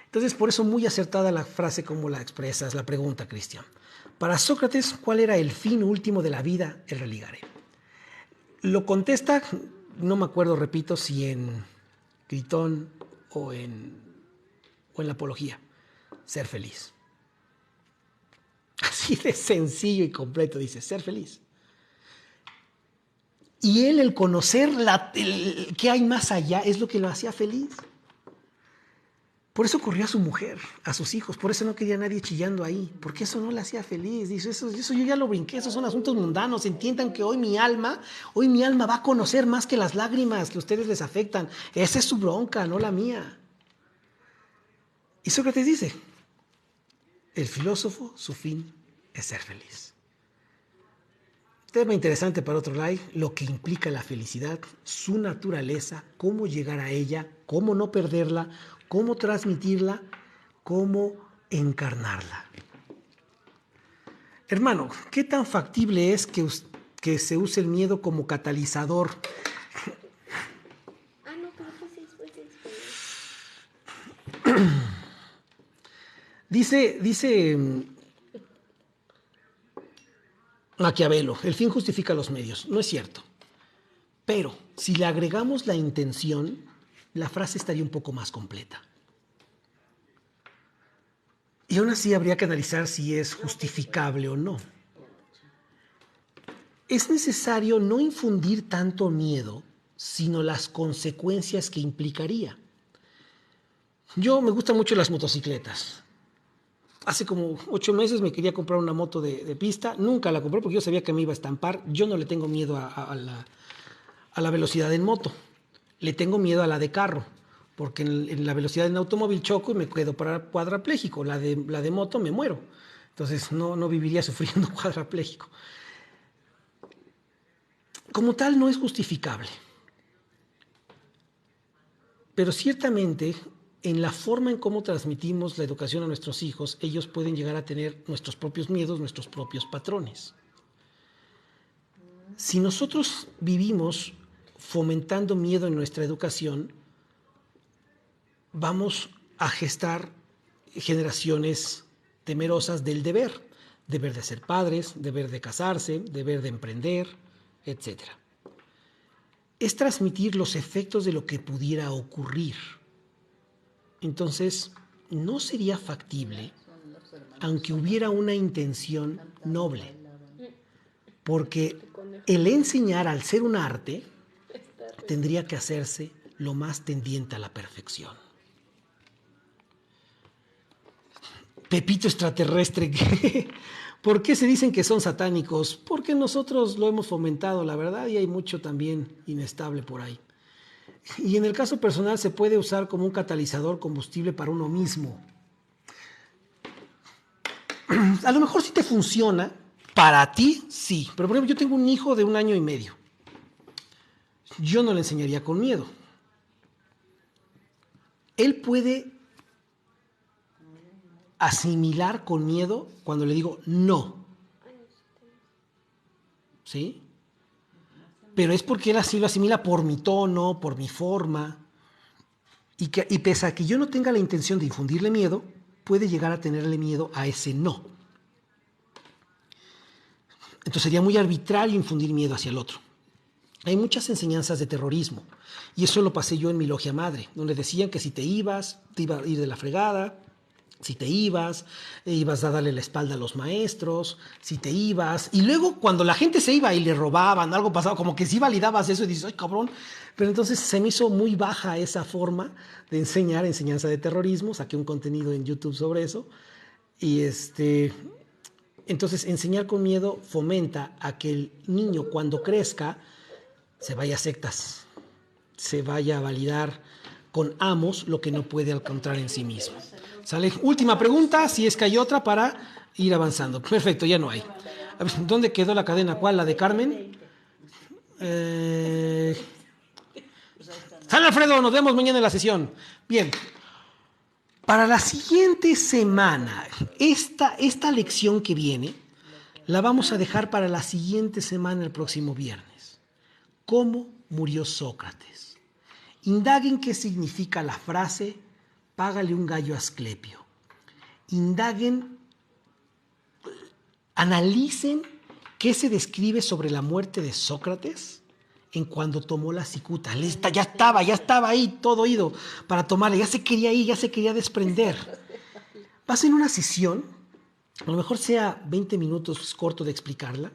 Entonces, por eso muy acertada la frase como la expresas, la pregunta, Cristian. Para Sócrates, ¿cuál era el fin último de la vida? El religare. Lo contesta, no me acuerdo, repito, si en Gritón o en la Apología. Ser feliz. Así de sencillo y completo dice, ser feliz. Y él, el conocer qué hay más allá, es lo que lo hacía feliz. Por eso corrió a su mujer, a sus hijos, por eso no quería a nadie chillando ahí, porque eso no le hacía feliz. Dice, eso yo ya lo brinqué, esos son asuntos mundanos. Entiendan que hoy mi alma va a conocer más que las lágrimas que a ustedes les afectan. Esa es su bronca, no la mía. Y Sócrates dice, el filósofo, su fin es ser feliz. Tema interesante para otro live, lo que implica la felicidad, su naturaleza, cómo llegar a ella, cómo no perderla, cómo transmitirla, cómo encarnarla. Hermano, ¿qué tan factible es que se use el miedo como catalizador? No, pero pues Dice Maquiavelo, el fin justifica los medios. No es cierto. Pero si le agregamos la intención, la frase estaría un poco más completa. Y aún así habría que analizar si es justificable o no. Es necesario no infundir tanto miedo, sino las consecuencias que implicaría. Yo me gustan mucho las motocicletas. Hace como 8 meses me quería comprar una moto de pista. Nunca la compré porque yo sabía que me iba a estampar. Yo no le tengo miedo a la velocidad en moto. Le tengo miedo a la de carro. Porque en la velocidad en automóvil choco y me quedo cuadrapléjico. La de moto me muero. Entonces no viviría sufriendo cuadrapléjico. Como tal, no es justificable. Pero ciertamente, en la forma en cómo transmitimos la educación a nuestros hijos, ellos pueden llegar a tener nuestros propios miedos, nuestros propios patrones. Si nosotros vivimos fomentando miedo en nuestra educación, vamos a gestar generaciones temerosas del deber de ser padres, deber de casarse, deber de emprender, etc. Es transmitir los efectos de lo que pudiera ocurrir. Entonces, no sería factible, aunque hubiera una intención noble, porque el enseñar, al ser un arte, tendría que hacerse lo más tendiente a la perfección. Pepito extraterrestre, ¿por qué se dicen que son satánicos? Porque nosotros lo hemos fomentado, la verdad, y hay mucho también inestable por ahí. Y en el caso personal se puede usar como un catalizador combustible para uno mismo. A lo mejor sí te funciona, para ti sí, pero por ejemplo yo tengo un hijo de 1 año y medio. Yo no le enseñaría con miedo. Él puede asimilar con miedo cuando le digo no. ¿Sí? Pero es porque él así lo asimila por mi tono, por mi forma. Y pese a que yo no tenga la intención de infundirle miedo, puede llegar a tenerle miedo a ese no. Entonces sería muy arbitrario infundir miedo hacia el otro. Hay muchas enseñanzas de terrorismo, y eso lo pasé yo en mi logia madre, donde decían que si te ibas, te iba a ir de la fregada, si te ibas a darle la espalda a los maestros, si te ibas, y luego cuando la gente se iba y le robaban, algo pasaba, como que sí validabas eso y dices, ay cabrón, pero entonces se me hizo muy baja esa forma de enseñanza de terrorismo, saqué un contenido en YouTube sobre eso, y entonces enseñar con miedo fomenta a que el niño cuando crezca se vaya a sectas, se vaya a validar con amos lo que no puede encontrar en sí mismo. ¿Sale? Última pregunta, si es que hay otra para ir avanzando. Perfecto, ya no hay. A ver, ¿dónde quedó la cadena? ¿Cuál? ¿La de Carmen? Sale Alfredo, nos vemos mañana en la sesión. Bien. Para la siguiente semana, esta lección que viene, la vamos a dejar para la siguiente semana, el próximo viernes. ¿Cómo murió Sócrates? Indaguen qué significa la frase págale un gallo a Asclepio. Indaguen, analicen qué se describe sobre la muerte de Sócrates en cuando tomó la cicuta. Ya estaba ahí, todo oído para tomarla, ya se quería ir, ya se quería desprender. Va a ser una sesión, a lo mejor sea 20 minutos, es corto de explicarla,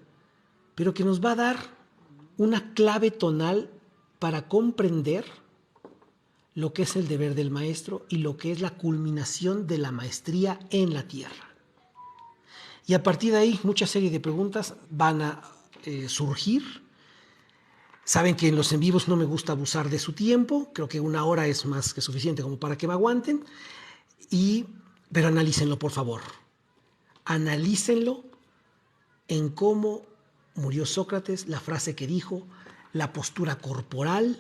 pero que nos va a dar una clave tonal para comprender lo que es el deber del maestro y lo que es la culminación de la maestría en la tierra. Y a partir de ahí, mucha serie de preguntas van a surgir. Saben que en los en vivos no me gusta abusar de su tiempo, creo que 1 hora es más que suficiente como para que me aguanten, pero analícenlo, por favor. Analícenlo en cómo murió Sócrates, la frase que dijo, la postura corporal,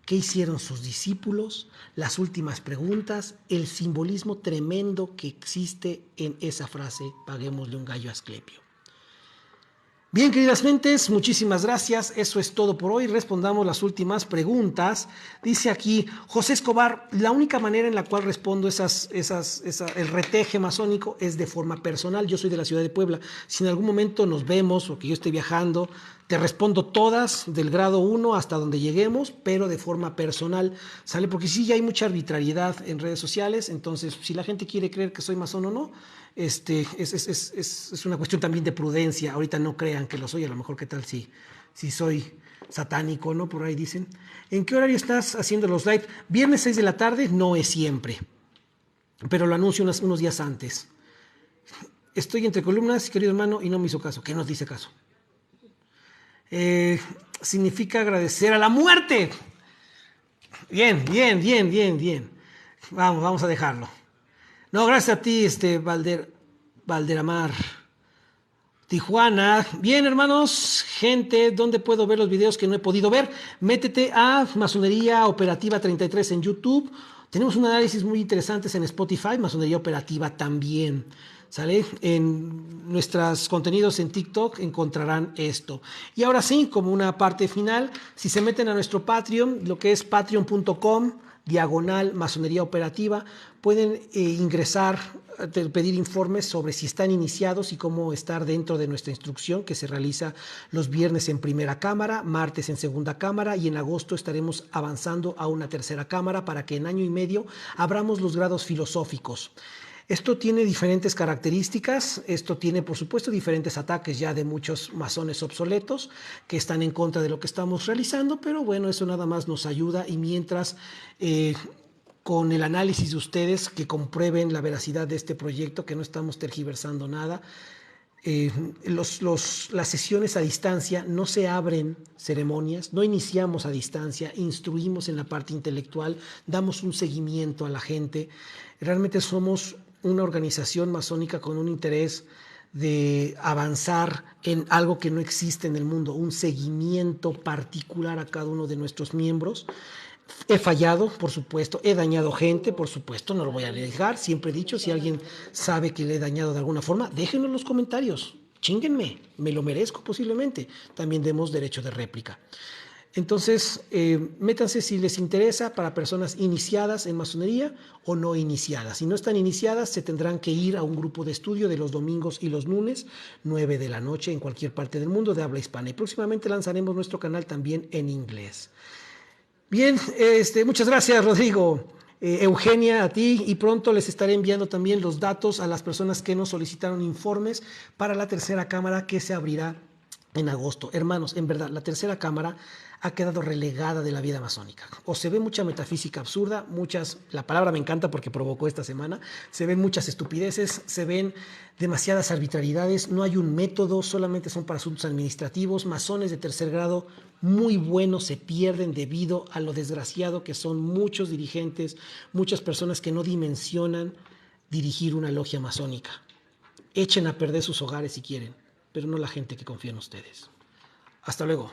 qué hicieron sus discípulos, las últimas preguntas, el simbolismo tremendo que existe en esa frase, paguémosle un gallo a Asclepio. Bien, queridas mentes, muchísimas gracias. Eso es todo por hoy. Respondamos las últimas preguntas. Dice aquí José Escobar, la única manera en la cual respondo el reteje masónico es de forma personal. Yo soy de la ciudad de Puebla. Si en algún momento nos vemos o que yo esté viajando, te respondo todas del grado 1 hasta donde lleguemos, pero de forma personal, ¿sale? Porque sí, ya hay mucha arbitrariedad en redes sociales. Entonces, si la gente quiere creer que soy masón o no, es una cuestión también de prudencia. Ahorita no crean que lo soy, a lo mejor qué tal si soy satánico, ¿no? Por ahí dicen. ¿En qué horario estás haciendo los live? Viernes 6 de la tarde, no es siempre, pero lo anuncio unos días antes. Estoy entre columnas, querido hermano, y no me hizo caso. ¿Qué nos dice caso? Significa agradecer a la muerte. Bien. Vamos a dejarlo. No, gracias a ti, Valderamar. Tijuana. Bien, hermanos, gente, ¿dónde puedo ver los videos que no he podido ver? Métete a Masonería Operativa 33 en YouTube. Tenemos un análisis muy interesante en Spotify, Masonería Operativa también. ¿Sale? En nuestros contenidos en TikTok encontrarán esto. Y ahora sí, como una parte final, si se meten a nuestro Patreon, lo que es patreon.com/masonería operativa, pueden ingresar, pedir informes sobre si están iniciados y cómo estar dentro de nuestra instrucción que se realiza los viernes en primera cámara, martes en segunda cámara, y en agosto estaremos avanzando a una tercera cámara para que en año y medio abramos los grados filosóficos. Esto tiene diferentes características, esto tiene por supuesto diferentes ataques ya de muchos masones obsoletos que están en contra de lo que estamos realizando, pero bueno, eso nada más nos ayuda, y mientras con el análisis de ustedes que comprueben la veracidad de este proyecto, que no estamos tergiversando nada, las sesiones a distancia, no se abren ceremonias, no iniciamos a distancia, instruimos en la parte intelectual, damos un seguimiento a la gente. Realmente somos una organización masónica con un interés de avanzar en algo que no existe en el mundo, un seguimiento particular a cada uno de nuestros miembros. He fallado, por supuesto, he dañado gente, por supuesto, no lo voy a dejar. Siempre he dicho, si alguien sabe que le he dañado de alguna forma, déjenlo en los comentarios, chínguenme, me lo merezco posiblemente. También demos derecho de réplica. Entonces, métanse si les interesa, para personas iniciadas en masonería o no iniciadas. Si no están iniciadas, se tendrán que ir a un grupo de estudio de los domingos y los lunes, 9 de la noche, en cualquier parte del mundo de habla hispana. Y próximamente lanzaremos nuestro canal también en inglés. Bien, muchas gracias, Rodrigo. Eugenia, a ti, y pronto les estaré enviando también los datos a las personas que nos solicitaron informes para la tercera cámara que se abrirá en agosto. Hermanos, en verdad, la tercera cámara ha quedado relegada de la vida masónica. O se ve mucha metafísica absurda, la palabra me encanta porque provocó esta semana, se ven muchas estupideces, se ven demasiadas arbitrariedades, no hay un método, solamente son para asuntos administrativos. Masones de tercer grado muy buenos se pierden debido a lo desgraciado que son muchos dirigentes, muchas personas que no dimensionan dirigir una logia masónica. Echen a perder sus hogares si quieren, pero no la gente que confía en ustedes. Hasta luego.